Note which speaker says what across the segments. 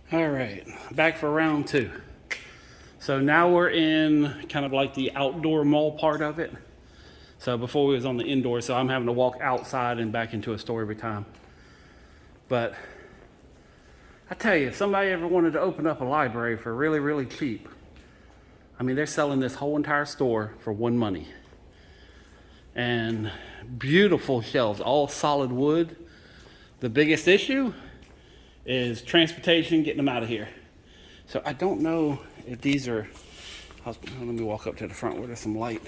Speaker 1: All right, back for round two. So now we're in kind of like the outdoor mall part of it. So before we was on the indoor, so I'm having to walk outside and back into a store every time. But I tell you, if somebody ever wanted to open up a library for really, really cheap, I mean, they're selling this whole entire store for one money. And beautiful shelves, all solid wood. The biggest issue is transportation, getting them out of here. So I don't know if these are, let me walk up to the front where there's some light.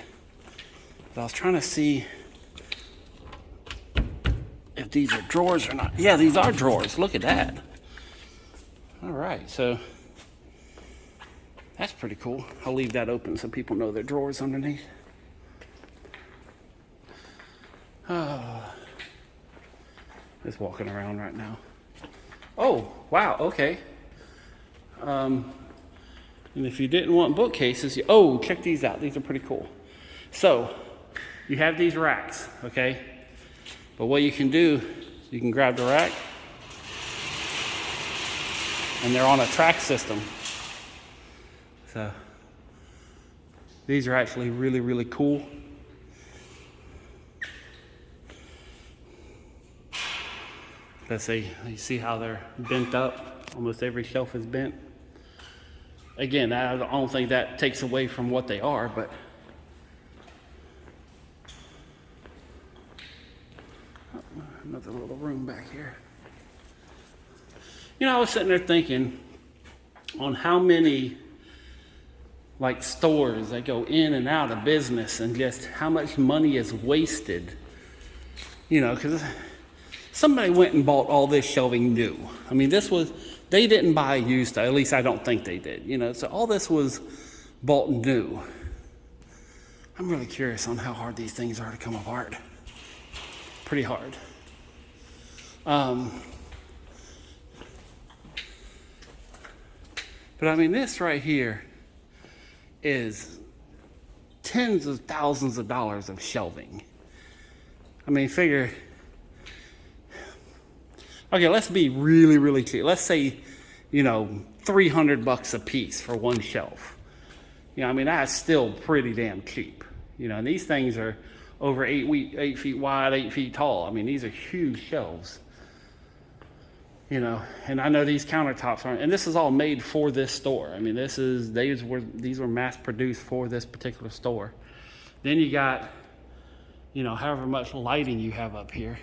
Speaker 1: But I was trying to see if these are drawers or not. Yeah, these are drawers, look at that. All right, so that's pretty cool. I'll leave that open so people know there are drawers underneath. Just walking around right now. Oh, wow, okay. And if you didn't want bookcases, check these out. These are pretty cool. So, you have these racks, okay? But what you can do, you can grab the rack, and they're on a track system. So, these are actually really, really cool. Let's see, you see how they're bent up? Almost every shelf is bent. Again, I don't think that takes away from what they are, but another little room back here. You know, I was sitting there thinking on how many like stores that go in and out of business and just how much money is wasted. You know, because somebody went and bought all this shelving new. I mean, they didn't buy used, at least I don't think they did. You know, so all this was bought new. I'm really curious on how hard these things are to come apart. Pretty hard. But I mean, this right here is tens of thousands of dollars of shelving. I mean, figure, okay, let's be really, really cheap. Let's say, $300 a piece for one shelf. You know, I mean, that's still pretty damn cheap. You know, and these things are over 8 feet wide, 8 feet tall. I mean, these are huge shelves. You know, and I know these countertops aren't, and this is all made for this store. I mean, these were mass produced for this particular store. Then you got, however much lighting you have up here.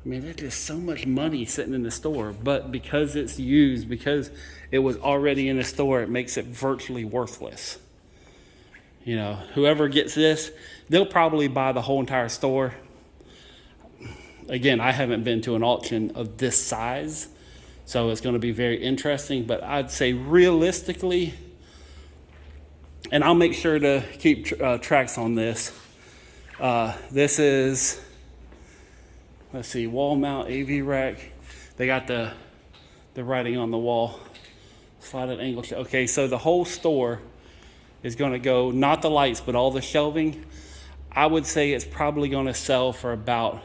Speaker 1: I mean, there's just so much money sitting in the store, but because it's used, because it was already in the store, it makes it virtually worthless. You know, whoever gets this, they'll probably buy the whole entire store. Again, I haven't been to an auction of this size, so it's going to be very interesting, but I'd say realistically, and I'll make sure to keep tracks on this. This is, let's see, wall mount AV rack. They got the writing on the wall. Slided angle. Okay, so the whole store is going to go, not the lights, but all the shelving. I would say it's probably going to sell for about,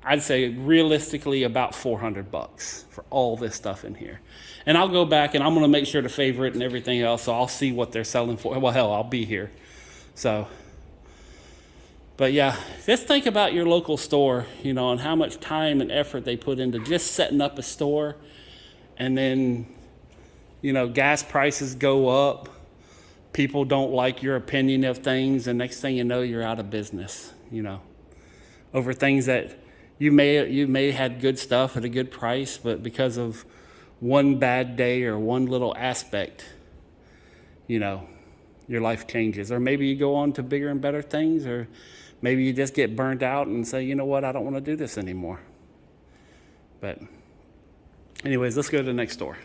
Speaker 1: I'd say realistically about $400 for all this stuff in here. And I'll go back and I'm going to make sure to favorite and everything else, so I'll see what they're selling for. Well, hell, I'll be here. So, but yeah, just think about your local store, and how much time and effort they put into just setting up a store. And then, gas prices go up. People don't like your opinion of things. And next thing you know, you're out of business, over things that you may had good stuff at a good price, but because of one bad day or one little aspect, your life changes. Or maybe you go on to bigger and better things, or maybe you just get burnt out and say, you know what, I don't want to do this anymore. But anyways, let's go to the next store.